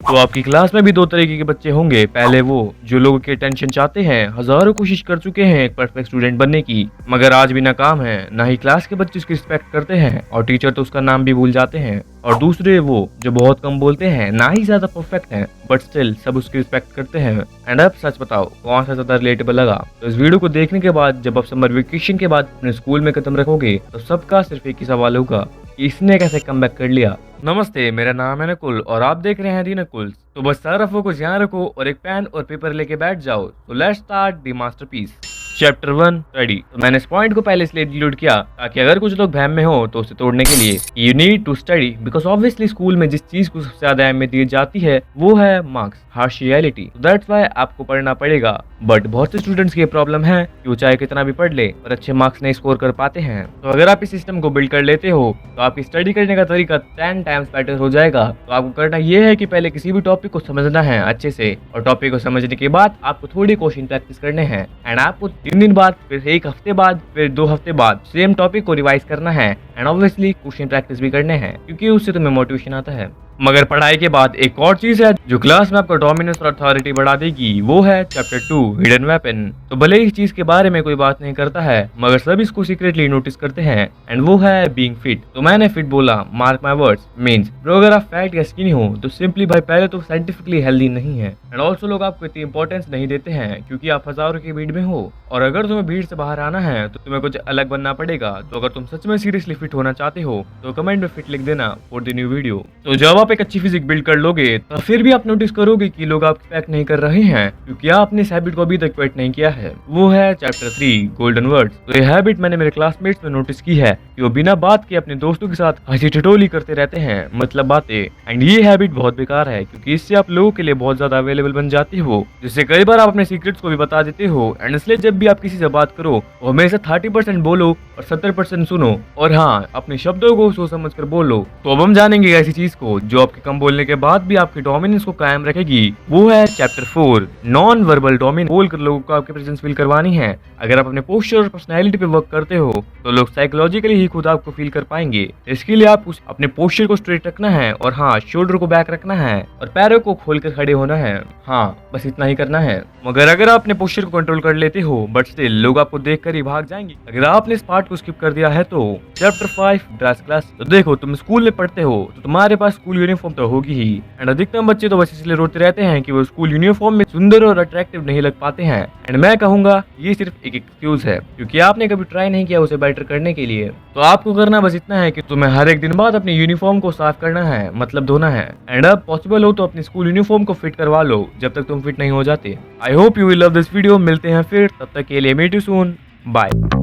तो आपकी क्लास में भी दो तरीके के बच्चे होंगे। पहले वो जो लोगों के टेंशन चाहते हैं, हजारों कोशिश कर चुके हैं एक परफेक्ट स्टूडेंट बनने की, मगर आज भी नाकाम है। ना ही क्लास के बच्चे उसकी रिस्पेक्ट करते हैं और टीचर तो उसका नाम भी भूल जाते हैं। और दूसरे वो जो बहुत कम बोलते हैं, ना ही ज्यादा परफेक्ट हैं, बट स्टिल सब उसकी रिस्पेक्ट करते हैं। एंड अब सच बताओ कौन सा ज्यादा रिलेटेबल लगा? तो इस वीडियो को देखने के बाद जब आप समर वेकेशन के बाद अपने स्कूल में कदम रखोगे तो सबका सिर्फ एक ही सवाल होगा कि इसने कैसे कमबैक कर लिया। नमस्ते, मेरा नाम है नकुल और आप देख रहे हैं दी नकुल। तो बस सारा फोकस यहाँ रखो और एक पेन और पेपर लेके बैठ जाओ। तो let's start the masterpiece. Chapter 1 study. तो मैंने इस पॉइंट को पहले इसलिए इंक्लूड किया ताकि अगर कुछ लोग भ्रम में हो तो उसे तोड़ने के लिए you need to study, because obviously school में जिस चीज को सबसे ज्यादा अहमियत दी जाती है वो है marks, harsh reality. That's why आपको पढ़ना पड़ेगा। बट बहुत से स्टूडेंट्स की प्रॉब्लम है कि वो चाहे कितना भी पढ़ ले पर अच्छे मार्क्स नहीं स्कोर कर पाते हैं। तो अगर आप इस सिस्टम को बिल्ड कर लेते हो तो आपकी स्टडी करने का तरीका 10 टाइम्स बेटर हो जाएगा। तो आपको करना ये है कि पहले किसी भी टॉपिक को समझना है अच्छे से, और टॉपिक को समझने के बाद आपको थोड़ी क्वेश्चन प्रैक्टिस करने हैं। एंड आपको 3 दिन बाद, फिर 1 हफ्ते बाद, फिर 2 हफ्ते बाद सेम टॉपिक को रिवाइज करना है। एंड ऑब्वियसली क्वेश्चन प्रैक्टिस भी करने हैं क्योंकि उससे तुम्हें मोटिवेशन आता है। मगर पढ़ाई के बाद एक और चीज है जो क्लास में आपका डोमिनेंस और अथॉरिटी बढ़ा देगी, वो है चैप्टर 2 हिडन वेपन। तो भले ही इस चीज के बारे में कोई बात नहीं करता है मगर सब इसको सीक्रेटली नोटिस करते हैं, एंड वो है बीइंग फिट। तो मैंने फिट बोला, mark my words, means bro अगर आप फैट या स्किनी हो तो सिंपली भाई पहले तो साइंटिफिकली हेल्दी नहीं है, एंड ऑल्सो लोग आपको इतनी इंपॉर्टेंस नहीं देते हैं क्योंकि आप हजारों की भीड़ में हो। और अगर तुम्हें भीड़ से बाहर आना है तो तुम्हें कुछ अलग बनना पड़ेगा। तो अगर तुम सच में सीरियसली फिट होना चाहते हो तो कमेंट में फिट लिख देना फॉर द न्यू वीडियो। तो जब आप एक अच्छी फिजिक बिल्ड कर लोगे तो फिर भी आप नोटिस करोगे कि लोग आपकी पैक नहीं कर रहे हैं क्योंकि आपने इस हैबिट को अभी तक क्विट नहीं किया है। वो है चैप्टर 3 गोल्डन वर्ड्स। तो ये हैबिट मैंने मेरे क्लासमेट्स में नोटिस की है कि वो बिना बात के अपने दोस्तों के साथ हंसी ठिठोली करते रहते हैं, मतलब बातें। एंड ये हैबिट बहुत बेकार है क्योंकि इससे आप लोगों के लिए बहुत ज्यादा अवेलेबल बन जाते हो, जिससे कई बार आप अपने सीक्रेट्स को भी बता देते हो। एंड इसलिए जब भी आप किसी से बात करो तो हमेशा 30% बोलो और 70% सुनो, और हाँ अपने शब्दों को सोच समझ कर बोलो। तो अब हम जानेंगे ऐसी चीज को जो आपके कम बोलने के बाद भी आपके डोमिनेंस को कायम रखेगी। वो है चैप्टर 4 नॉन वर्बल डोमिनेंस। बोलकर लोगों को आपकी प्रेजेंस फील करवानी है। अगर आप अपने पोस्चर और पर्सनैलिटी पे वर्क करते हो तो लोग साइकोलॉजिकली ही खुद आपको फील कर पाएंगे। इसके लिए आप अपने पोस्चर को स्ट्रेट रखना है, और हाँ शोल्डर को बैक रखना है और पैरों को खोलकर खड़े होना है। हाँ बस इतना ही करना है। मगर अगर आप अपने पोस्चर को कंट्रोल कर लेते हो बट स्टिल लोग आपको देखकर ही भाग जाएंगे। अगर आपने इस पार्ट को स्किप कर दिया है तो चैप्टर 5 ड्रेस क्लास। तो देखो तुम स्कूल में पढ़ते हो तो तुम्हारे पास स्कूल यूनिफॉर्म तो होगी ही, एंड अधिकतम बच्चे तो बस इसलिए रोते रहते हैं कि वो स्कूल यूनिफॉर्म में सुंदर और अट्रैक्टिव नहीं लग पाते हैं। एंड मैं कहूंगा ये सिर्फ एक एक्सक्यूज है क्योंकि आपने कभी ट्राई नहीं किया उसे बेटर करने के लिए। तो आपको करना बस इतना है कि तुम्हें हर एक दिन बाद अपनी यूनिफॉर्म को साफ करना है, मतलब धोना है। एंड अब पॉसिबल हो तो अपनी स्कूल यूनिफॉर्म को फिट करवा लो जब तक तुम फिट नहीं हो जाते। I hope you will love this video. मिलते हैं फिर, तब तक के लिए मीट यू सून, बाय।